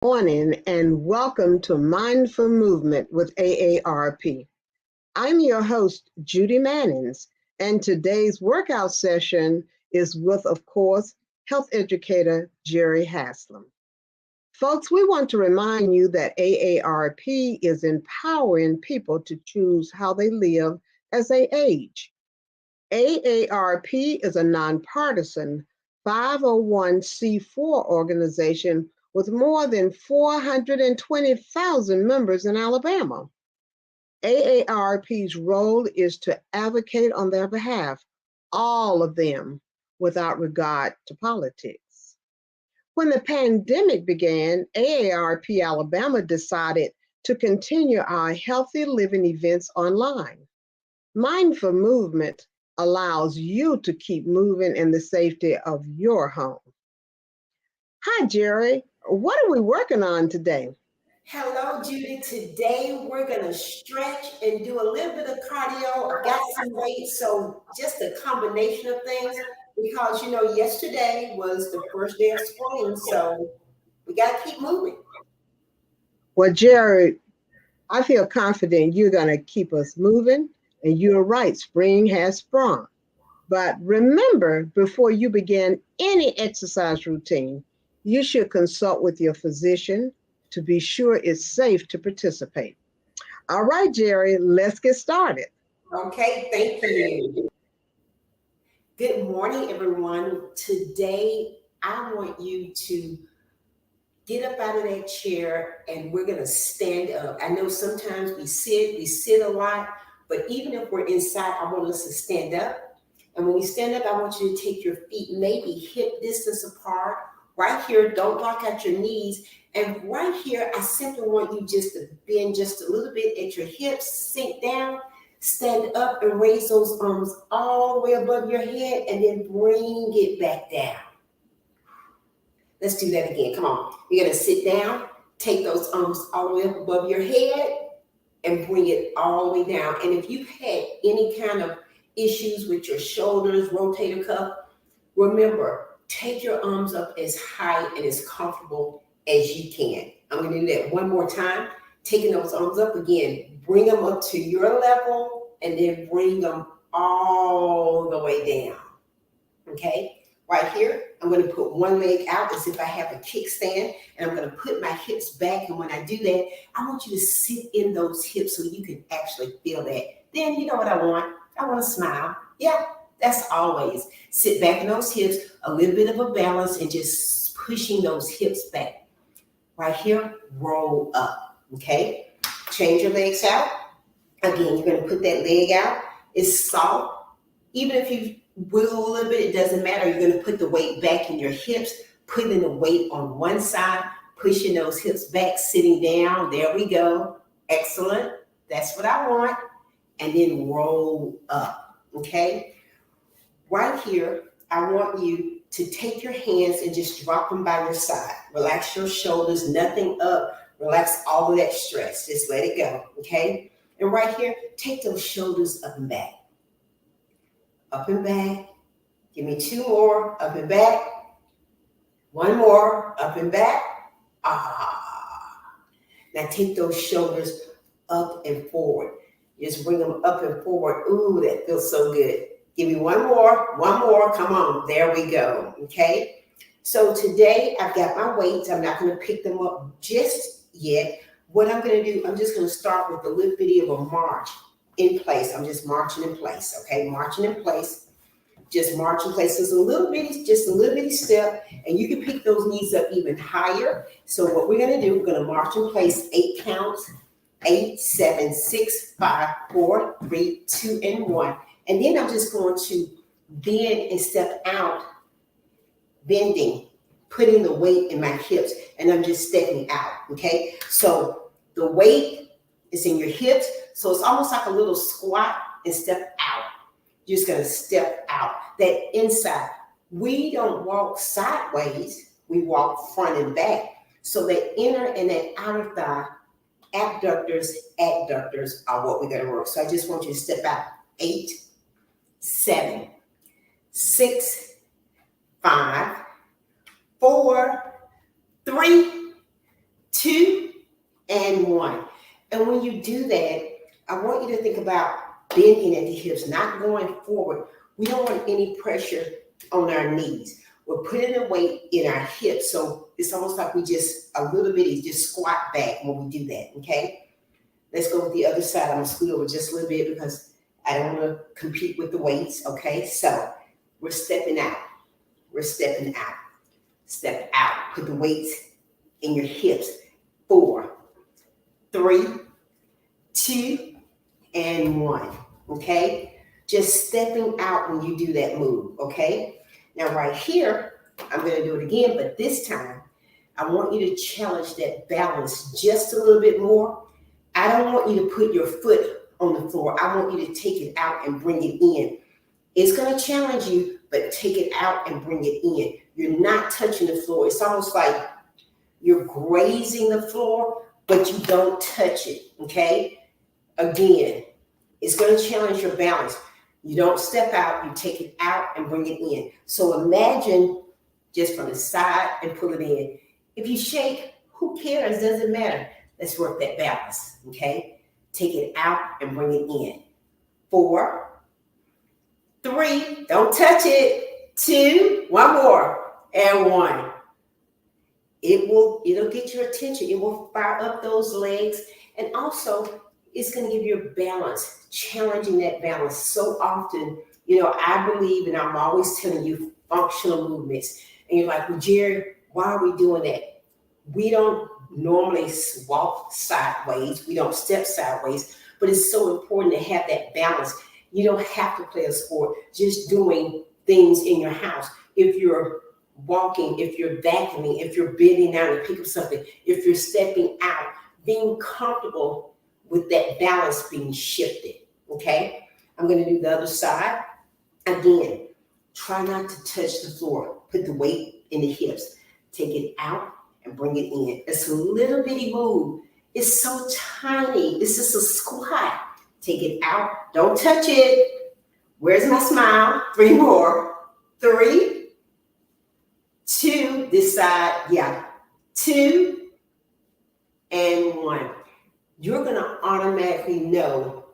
Morning and welcome to Mindful Movement with AARP. I'm your host, Judy Mannings, and today's workout session is with, of course, health educator Jerri Haslam. Folks, we want to remind you that AARP is empowering people to choose how they live as they age. AARP is a nonpartisan 501c4 organization with more than 420,000 members in Alabama. AARP's role is to advocate on their behalf, all of them, without regard to politics. When the pandemic began, AARP Alabama decided to continue our healthy living events online. Mindful Movement allows you to keep moving in the safety of your home. Hi, Jerri. What are we working on today? Hello, Judy. Today we're going to stretch and do a little bit of cardio. I got some weight, so just a combination of things because yesterday was the first day of spring, so we got to keep moving. Well, Jerri, I feel confident you're going to keep us moving, and you're right, spring has sprung. But remember, before you begin any exercise routine, you should consult with your physician to be sure it's safe to participate. All right, Jerri, let's get started. Okay, thank you. Good morning, everyone. Today, I want you to get up out of that chair and we're going to stand up. I know sometimes we sit a lot, but even if we're inside, I want us to stand up. And when we stand up, I want you to take your feet maybe hip distance apart. Right here, don't block out your knees. And right here, I simply want you just to bend just a little bit at your hips, sink down, stand up and raise those arms all the way above your head and then bring it back down. Let's do that again. Come on. You're going to sit down, take those arms all the way up above your head and bring it all the way down. And if you've had any kind of issues with your shoulders, rotator cuff, remember, take your arms up as high and as comfortable as you can. I'm going to do that one more time. Taking those arms up again, bring them up to your level and then bring them all the way down. Okay? Right here, I'm going to put one leg out as if I have a kickstand, and I'm going to put my hips back. And when I do that, I want you to sit in those hips so you can actually feel that. Then you know what I want? I want to smile. Yeah, that's always. Sit back in those hips, a little bit of a balance, and just pushing those hips back. Right here, roll up. Okay? Change your legs out. Again, you're going to put that leg out. It's soft. Even if you wiggle a little bit, it doesn't matter. You're going to put the weight back in your hips, putting the weight on one side, pushing those hips back, sitting down. There we go. Excellent. That's what I want. And then roll up. Okay? Right here, I want you to take your hands and just drop them by your side. Relax your shoulders, nothing up. Relax all of that stress. Just let it go. Okay? And right here, take those shoulders up and back. Up and back. Give me two more. Up and back. One more. Up and back. Ah. Now take those shoulders up and forward. Just bring them up and forward. Ooh, that feels so good. Give me one more. One more. Come on. There we go. Okay. So today I've got my weights. I'm not going to pick them up just yet. What I'm going to do, I'm just going to start with a little bit of a march in place. I'm just marching in place. Okay. Marching in place. Just march in place. It's just a little bitty step, and you can pick those knees up even higher. So what we're going to do, we're going to march in place 8 counts. 8, 7, 6, 5, 4, 3, 2, and 1. And then I'm just going to bend and step out, bending, putting the weight in my hips, and I'm just stepping out, okay? So the weight is in your hips, so it's almost like a little squat and step out. You're just going to step out. That inside, we don't walk sideways, we walk front and back. So that inner and that outer thigh, abductors, adductors are what we're going to work. So I just want you to step out. 8, 7, 6, 5, 4, 3, and 1. And when you do that, I want you to think about bending at the hips, not going forward. We don't want any pressure on our knees. We're putting the weight in our hips. So it's almost like we just, a little bit, just squat back when we do that, okay? Let's go with the other side. I'm going to scoot over just a little bit because I don't want to compete with the weights, okay? So we're stepping out. We're stepping out. Step out. Put the weights in your hips. 4, 3, 2, and 1, okay? Just stepping out when you do that move, okay? Now right here, I'm going to do it again, but this time, I want you to challenge that balance just a little bit more. I don't want you to put your foot on the floor. I want you to take it out and bring it in. It's going to challenge you, but take it out and bring it in. You're not touching the floor. It's almost like you're grazing the floor, but you don't touch it, okay? Again, it's going to challenge your balance. You don't step out, you take it out and bring it in. So imagine just from the side and pull it in. If you shake, who cares? Doesn't matter. Let's work that balance, okay? Take it out and bring it in. 4, 3, don't touch it. 2, one more, and 1. It'll get your attention. It will fire up those legs. And also, it's going to give you a balance, challenging that balance. So often, I believe, and I'm always telling you, functional movements. And you're like, well, Jerri, why are we doing that? We don't normally walk sideways. We don't step sideways. But it's so important to have that balance. You don't have to play a sport. Just doing things in your house. If you're walking, if you're vacuuming, if you're bending down to pick up something, if you're stepping out, being comfortable with that balance being shifted, okay? I'm going to do the other side. Again, try not to touch the floor. Put the weight in the hips. Take it out and bring it in. It's a little bitty move. It's so tiny. It's just a squat. Take it out. Don't touch it. Where's my smile? 3 more. 3, 2, this side, 2, and 1. You're going to automatically know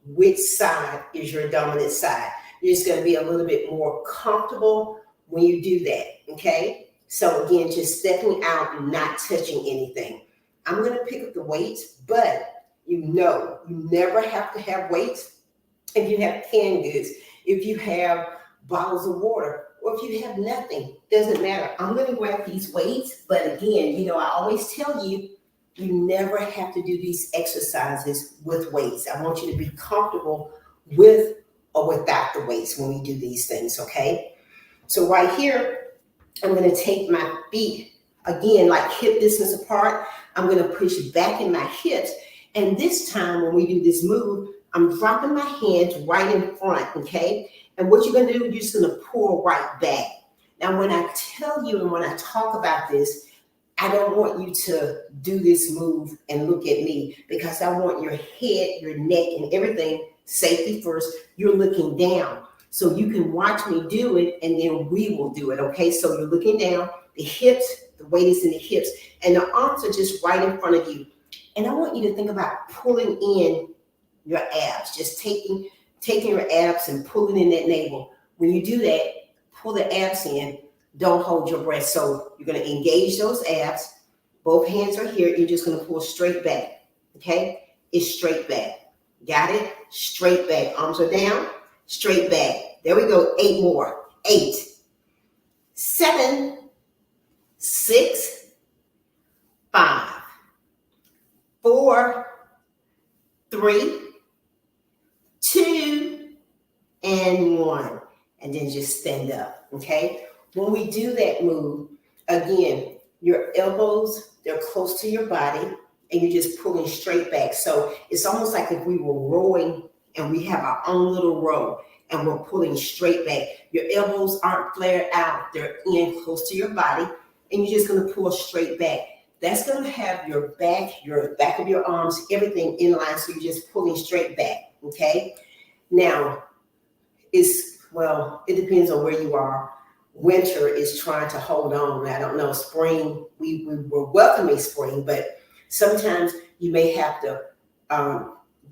which side is your dominant side. You're just going to be a little bit more comfortable when you do that, okay? So again, just stepping out and not touching anything. I'm going to pick up the weights, but you never have to have weights if you have canned goods, if you have bottles of water, or if you have nothing. Doesn't matter. I'm going to grab these weights, but again, I always tell you, you never have to do these exercises with weights. I want you to be comfortable with or without the weights when we do these things, okay? So right here, I'm going to take my feet, again, like hip distance apart. I'm going to push back in my hips. And this time when we do this move, I'm dropping my hands right in front, okay? And what you're going to do, you're just going to pull right back. Now, when I tell you and when I talk about this, I don't want you to do this move and look at me, because I want your head, your neck, and everything, safety first, you're looking down. So you can watch me do it, and then we will do it, okay? So you're looking down, the hips, the weight is in the hips, and the arms are just right in front of you. And I want you to think about pulling in your abs, just taking your abs and pulling in that navel. When you do that, pull the abs in. Don't hold your breath. So you're going to engage those abs. Both hands are here. You're just going to pull straight back. Okay? It's straight back. Got it? Straight back. Arms are down. Straight back. There we go. 8 more. 8, 7, 6, 5, 4, 3, 2, and 1. And then just stand up. Okay? When we do that move, again, your elbows, they're close to your body, and you're just pulling straight back. So it's almost like if we were rowing and we have our own little row and we're pulling straight back. Your elbows aren't flared out. They're in close to your body, and you're just going to pull straight back. That's going to have your back of your arms, everything in line, so you're just pulling straight back, okay? Now, it depends on where you are. Winter is trying to hold on. I don't know, spring, we're welcoming spring, but Sometimes you may have to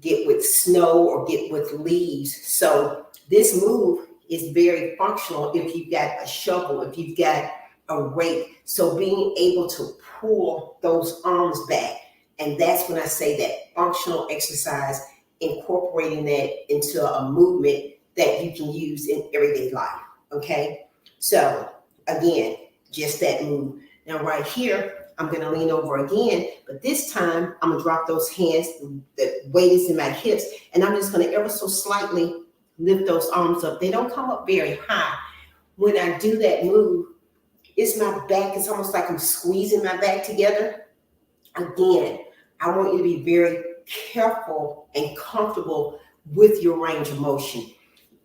get with snow or get with leaves. So this move is very functional if you've got a shovel, if you've got a rake. So being able to pull those arms back. And that's when I say that functional exercise, incorporating that into a movement that you can use in everyday life. Okay. So again, just that move. Now right here, I'm going to lean over again, but this time I'm going to drop those hands. The weight is in my hips, and I'm just going to ever so slightly lift those arms up. They don't come up very high. When I do that move, it's my back. It's almost like I'm squeezing my back together. Again, I want you to be very careful and comfortable with your range of motion.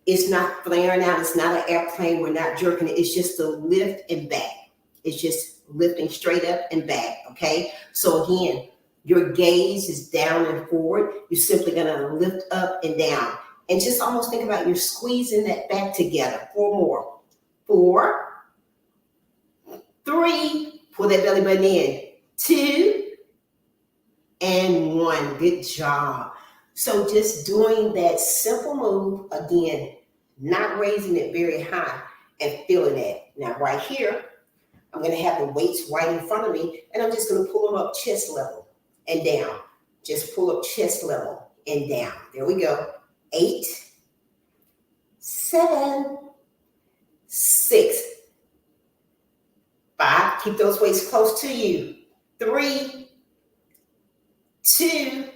It's not flaring out. It's not an airplane. We're not jerking it. It's just a lift and back. It's just lifting straight up and back, okay? So again, your gaze is down and forward. You're simply gonna lift up and down. And just almost think about you're squeezing that back together. 4 more. 4, 3, pull that belly button in. 2, and 1. Good job. So just doing that simple move, again, not raising it very high and feeling it. Now right here, I'm going to have the weights right in front of me, and I'm just going to pull them up chest level and down. Just pull up chest level and down. There we go. 8, 7, 6, 5. Keep those weights close to you. 3, 2,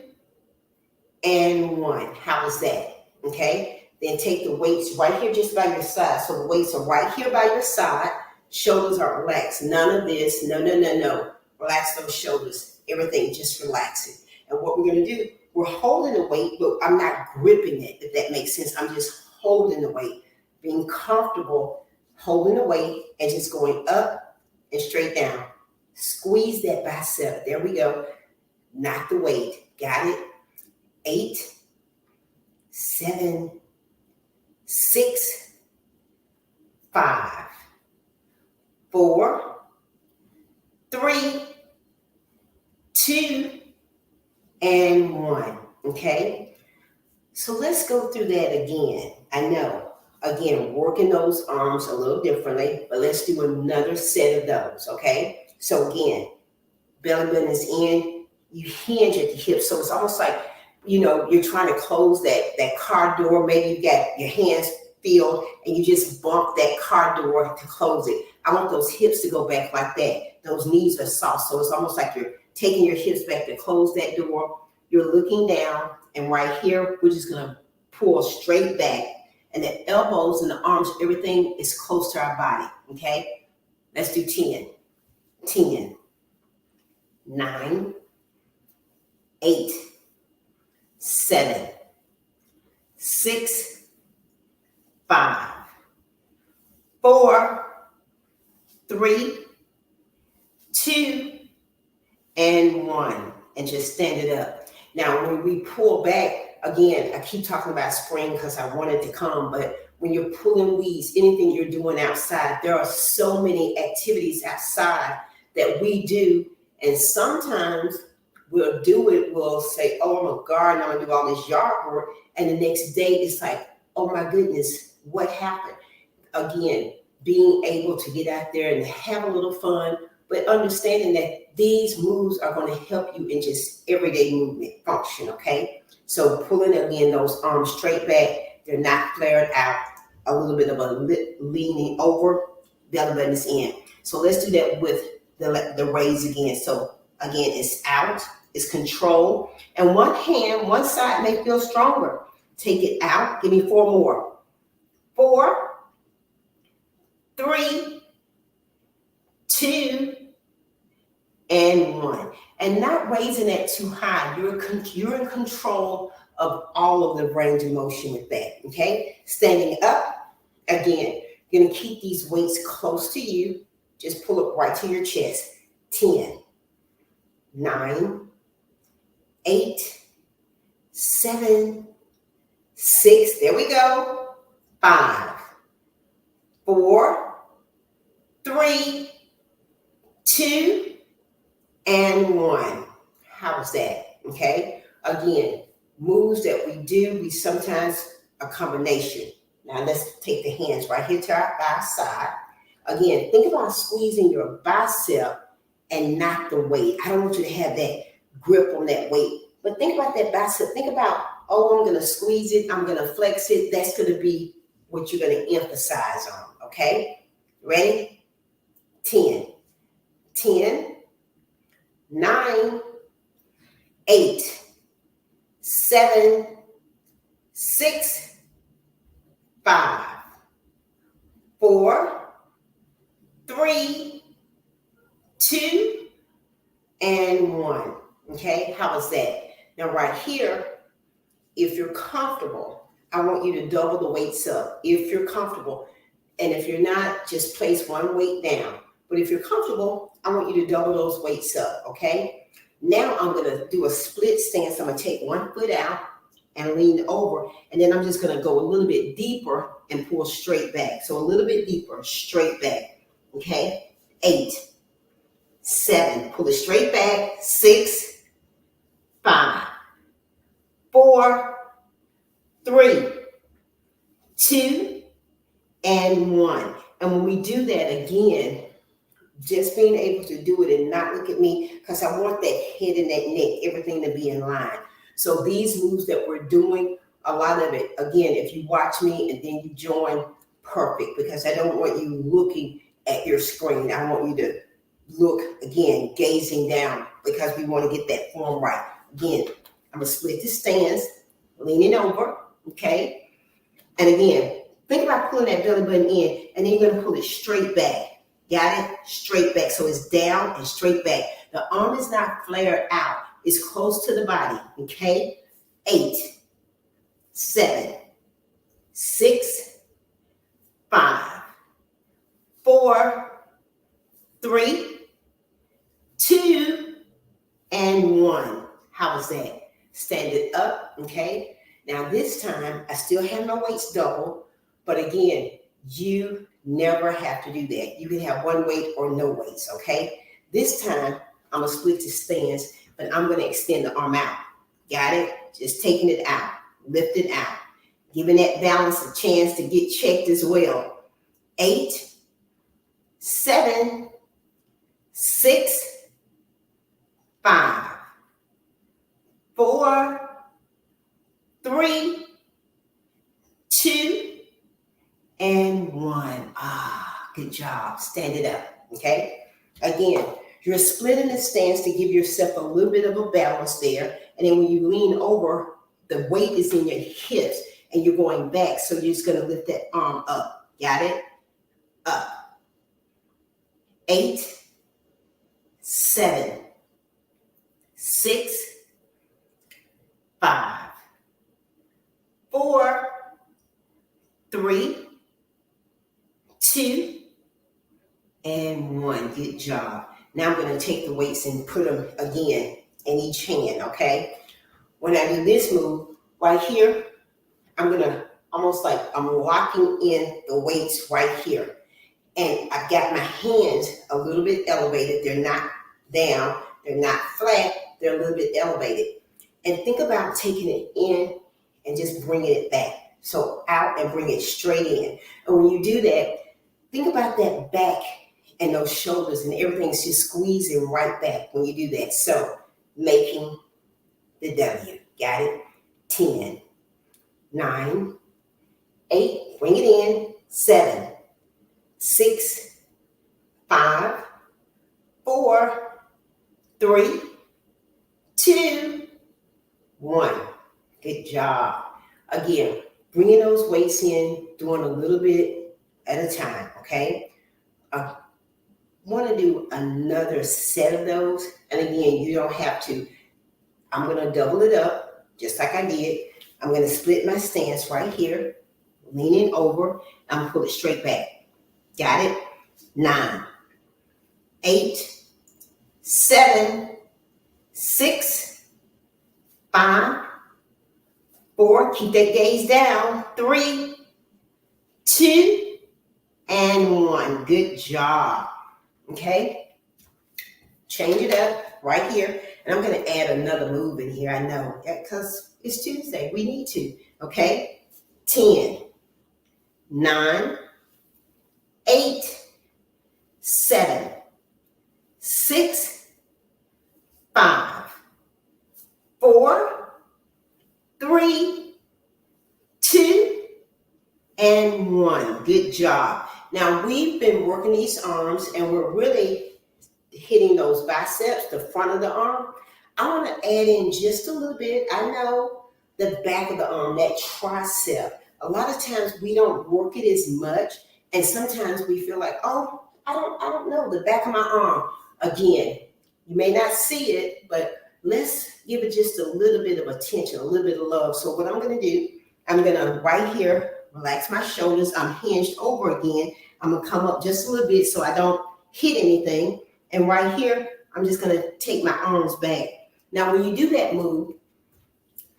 and 1. How is that? Okay. Then take the weights right here just by your side. So the weights are right here by your side. Shoulders are relaxed. None of this. No, no, no, no. Relax those shoulders. Everything just relaxing. And what we're going to do, we're holding the weight, but I'm not gripping it, if that makes sense. I'm just holding the weight, being comfortable, holding the weight, and just going up and straight down. Squeeze that bicep. There we go. Not the weight. Got it? 8, 7, 6, 5, 4, 3, 2, and 1. Okay? So let's go through that again. I know, again, working those arms a little differently, but let's do another set of those. Okay? So again, belly button is in, you hinge at the hips. So it's almost like, you're trying to close that car door. Maybe you've got your hands filled and you just bump that car door to close it. I want those hips to go back like that. Those knees are soft. So it's almost like you're taking your hips back to close that door. You're looking down, and right here, we're just going to pull straight back. And the elbows and the arms, everything is close to our body. Okay? Let's do 10. 10, 9, 8, 7, 6, 5, 4, 3, 2, and 1. And just stand it up. Now, when we pull back, again, I keep talking about spring because I want it to come, but when you're pulling weeds, anything you're doing outside, there are so many activities outside that we do. And sometimes we'll do it, we'll say, oh, I'm a gardener, I'm gonna do all this yard work. And the next day it's like, oh my goodness, what happened? Again, being able to get out there and have a little fun, but understanding that these moves are going to help you in just everyday movement function, okay? So pulling again those arms straight back, they're not flared out, a little bit of a leaning over, belly button is in. So let's do that with the raise again. So again, it's out, it's control, and one hand, one side may feel stronger. Take it out, give me 4 more. 4, 3, 2, and 1. And not raising that too high. You're in control of all of the range of motion with that, okay? Standing up, again, you're gonna keep these weights close to you. Just pull up right to your chest. 10, 9, 8, 7, 6, there we go. 5, 4, 3, 2, and 1. How's that? Okay. Again, moves that we do, we sometimes a combination. Now let's take the hands right here to our side. Again, think about squeezing your bicep and not the weight. I don't want you to have that grip on that weight, but think about that bicep. Think about, oh, I'm going to squeeze it. I'm going to flex it. That's going to be what you're going to emphasize on. Okay. Ready? 10, 10, 9, 8, 7, 6, 5, 4, 3, 2, and 1. Okay, how is that? Now right here, if you're comfortable, I want you to double the weights up. If you're comfortable, and if you're not, just place one weight down. But if you're comfortable, I want you to double those weights up, okay? Now I'm gonna do a split stance. I'm gonna take one foot out and lean over, and then I'm just gonna go a little bit deeper and pull straight back. So a little bit deeper, straight back, okay? 8, 7, pull it straight back, 6, 5, 4, 3, 2, and 1. And when we do that again, just being able to do it and not look at me, because I want that head and that neck, everything to be in line. So these moves that we're doing, a lot of it, again, if you watch me and then you join, perfect, because I don't want you looking at your screen. I want you to look, again, gazing down, because we want to get that form right. Again, I'm going to split the stance, leaning over, okay? And again, think about pulling that belly button in, and then you're going to pull it straight back. Got it? Straight back. So it's down and straight back. The arm is not flared out. It's close to the body, okay? 8, 7, 6, 5, 4, 3, 2, and 1. How was that? Stand it up, okay? Now this time, I still have my weights double, but again, you never have to do that. You can have one weight or no weights, okay? This time, I'm gonna split the stance, but I'm gonna extend the arm out. Got it? Just taking it out, lift it out, giving that balance a chance to get checked as well. 8, 7, 6, 5, 4, 3, 2, and 1. Good job. Stand it up, okay? Again, you're splitting the stance to give yourself a little bit of a balance there. And then when you lean over, the weight is in your hips and you're going back. So you're just going to lift that arm up. Got it? Up. 8, 7, 6, 5, 4, 3, 2, and 1. Good job. Now I'm going to take the weights and put them again in each hand, okay? When I do this move, right here, I'm going to almost like I'm locking in the weights right here. And I've got my hands a little bit elevated. They're not down. They're not flat. They're a little bit elevated. And think about taking it in and just bringing it back. So out and bring it straight in. And when you do that, think about that back and those shoulders and everything's just squeezing right back when you do that. So making the W. Got it? 10, 9, 8, bring it in, 7, 6, 5, 4, 3, 2, 1. Good job. Again, bringing those weights in, doing a little bit at a time, okay? I want to do another set of those. And again, you don't have to. I'm going to double it up, just like I did. I'm going to split my stance right here, leaning over. I'm going to pull it straight back. Got it? 9, 8, 7, 6, 5, 4, keep that gaze down, 3, 2, and 1. Good job. Okay? Change it up right here. And I'm going to add another move in here, I know, because it's Tuesday. We need to, okay? 10, 9, 8, 7, 6, 5, 4, 3, 2, and 1. Good job. Now, we've been working these arms, and we're really hitting those biceps, the front of the arm. I want to add in just a little bit. I know the back of the arm, that tricep. A lot of times we don't work it as much, and sometimes we feel like, oh, I don't know, the back of my arm. Again, you may not see it, but let's give it just a little bit of attention, a little bit of love. So what I'm going to do, I'm going to right here relax my shoulders. I'm hinged over again. I'm going to come up just a little bit so I don't hit anything. And right here, I'm just going to take my arms back. Now, when you do that move,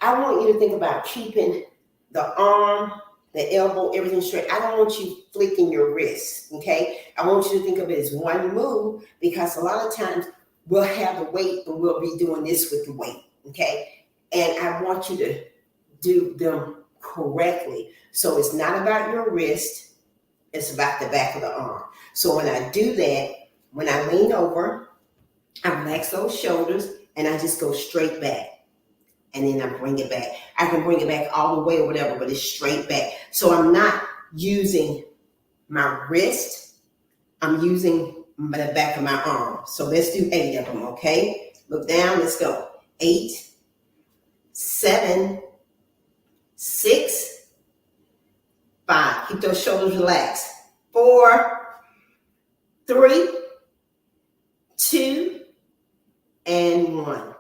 I want you to think about keeping the arm, the elbow, everything straight. I don't want you flicking your wrist, okay? I want you to think of it as one move, because a lot of times we'll have the weight and we'll be doing this with the weight, okay? And I want you to do them correctly. So it's not about your wrist, it's about the back of the arm. So when I do that, when I lean over, I relax those shoulders and I just go straight back. And then I bring it back. I can bring it back all the way or whatever, but it's straight back. So I'm not using my wrist. I'm using the back of my arm. So let's do 8 of them, okay? Look down, let's go. 8, 7, 6, 5. Keep those shoulders relaxed. 4, 3, 2, and 1,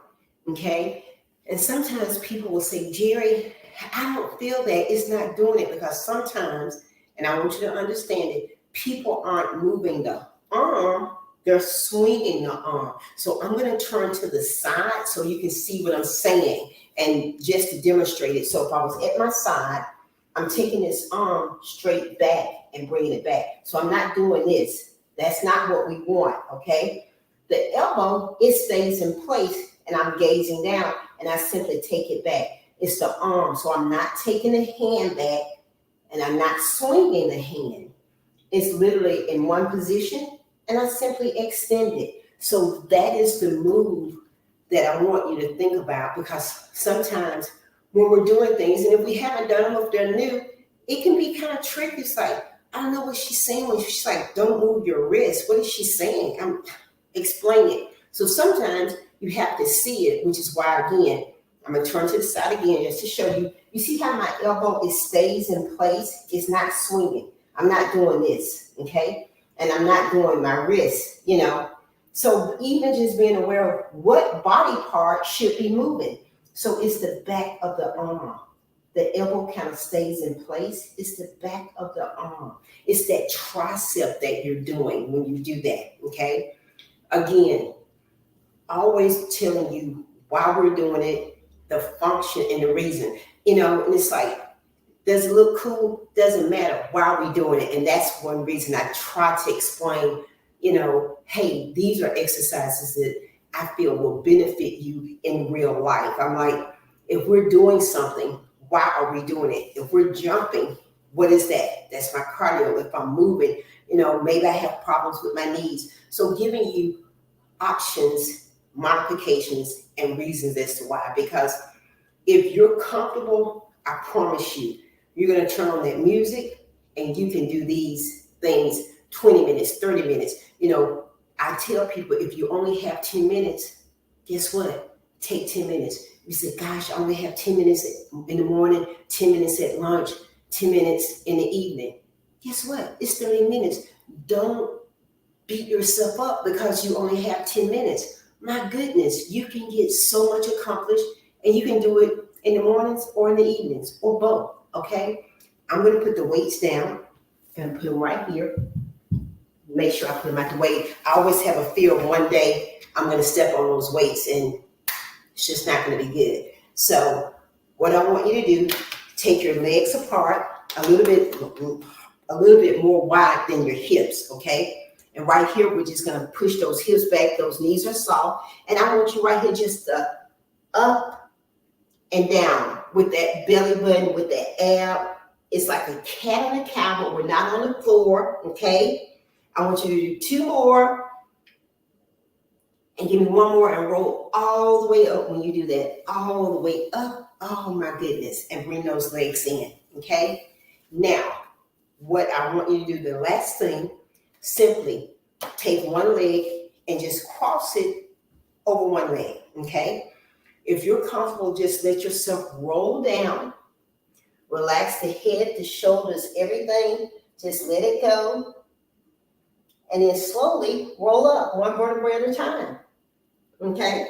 okay? And sometimes people will say, Jerri, I don't feel that it's not doing it, because sometimes, and I want you to understand it, people aren't moving the arm, they're swinging the arm. So I'm going to turn to the side so you can see what I'm saying, and just to demonstrate it. So if I was at my side, I'm taking this arm straight back and bringing it back. So I'm not doing this. That's not what we want, okay? The elbow, it stays in place, and I'm gazing down, and I simply take it back. It's the arm, so I'm not taking the hand back, and I'm not swinging the hand. It's literally in one position, and I simply extend it. So that is the move that I want you to think about, because sometimes when we're doing things, and if we haven't done them, if they're new, it can be kind of tricky. It's like, I don't know what she's saying when she's like, don't move your wrist. What is she saying? Explain it. So sometimes you have to see it, which is why, again, I'm going to turn to the side again just to show you. You see how my elbow, it stays in place? It's not swinging. I'm not doing this, okay? And I'm not doing my wrist, you know? So even just being aware of what body part should be moving. So it's the back of the arm. The elbow kind of stays in place. It's the back of the arm. It's that tricep that you're doing when you do that, okay? Again, always telling you why we're doing it, the function and the reason. You know, and it's like, does it look cool? Doesn't matter. Why are we doing it? And that's one reason I try to explain, you know, hey, these are exercises that I feel will benefit you in real life. I'm like, if we're doing something, why are we doing it? If we're jumping, what is that? That's my cardio. If I'm moving, you know, maybe I have problems with my knees. So giving you options, modifications, and reasons as to why. Because if you're comfortable, I promise you, you're going to turn on that music and you can do these things 20 minutes, 30 minutes. You know, I tell people, if you only have 10 minutes, guess what? Take 10 minutes. You say, gosh, I only have 10 minutes in the morning, 10 minutes at lunch, 10 minutes in the evening. Guess what? It's 30 minutes. Don't beat yourself up because you only have 10 minutes. My goodness, you can get so much accomplished, and you can do it in the mornings or in the evenings or both, okay? I'm going to put the weights down and put them right here. Make sure I put them at the weight. I always have a fear of one day I'm going to step on those weights and it's just not going to be good. So what I want you to do, take your legs apart a little bit more wide than your hips, okay? And right here, we're just gonna push those hips back. Those knees are soft. And I want you right here just up and down with that belly button, with that ab. It's like a cat on a cow, but we're not on the floor, okay? I want you to do 2 more and give me 1 more and roll all the way up when you do that. All the way up. Oh my goodness. And bring those legs in, okay? Now, what I want you to do, the last thing, simply take 1 leg and just cross it over 1 leg, okay? If you're comfortable, just let yourself roll down. Relax the head, the shoulders, everything. Just let it go. And then slowly roll up 1 vertebra at a time, okay?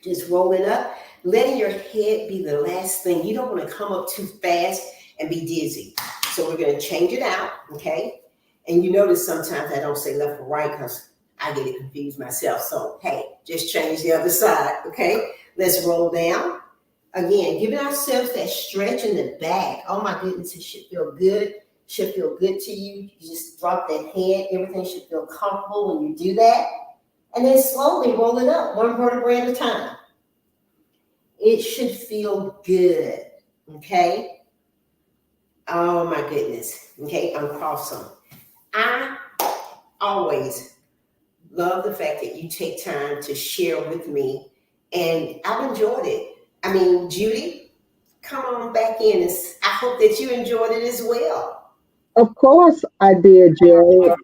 Just roll it up, letting your head be the last thing. You don't want to come up too fast and be dizzy. So we're going to change it out, okay? And you notice sometimes I don't say left or right because I get it confused myself. So, hey, just change the other side, okay? Let's roll down. Again, giving ourselves that stretch in the back. Oh my goodness, it should feel good. Should feel good to you. You just drop that head. Everything should feel comfortable when you do that. And then slowly roll it up, 1 vertebra at a time. It should feel good, okay? Oh my goodness, okay? I'm crossing. I always love the fact that you take time to share with me, and I've enjoyed it. I mean, Judy, come on back in. I hope that you enjoyed it as well. Of course, I did, Jerry.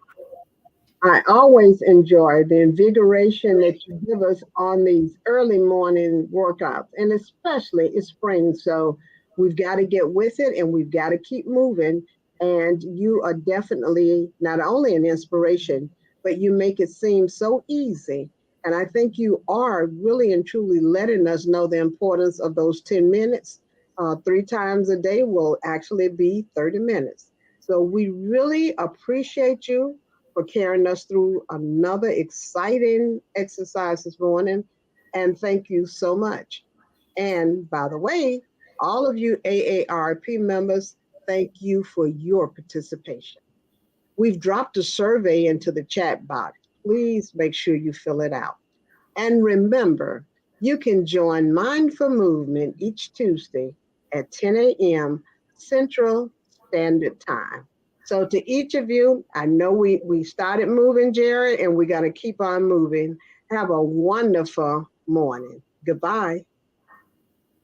I always enjoy the invigoration that you give us on these early morning workouts, and especially it's spring. So we've got to get with it and we've got to keep moving. And you are definitely not only an inspiration, but you make it seem so easy. And I think you are really and truly letting us know the importance of those 10 minutes. 3 times a day will actually be 30 minutes. So we really appreciate you for carrying us through another exciting exercise this morning. And thank you so much. And by the way, all of you AARP members, thank you for your participation. We've dropped a survey into the chat box. Please make sure you fill it out. And remember, you can join Mindful Movement each Tuesday at 10 a.m. Central Standard Time. So to each of you, I know we started moving, Jerry, and we got to keep on moving. Have a wonderful morning. Goodbye.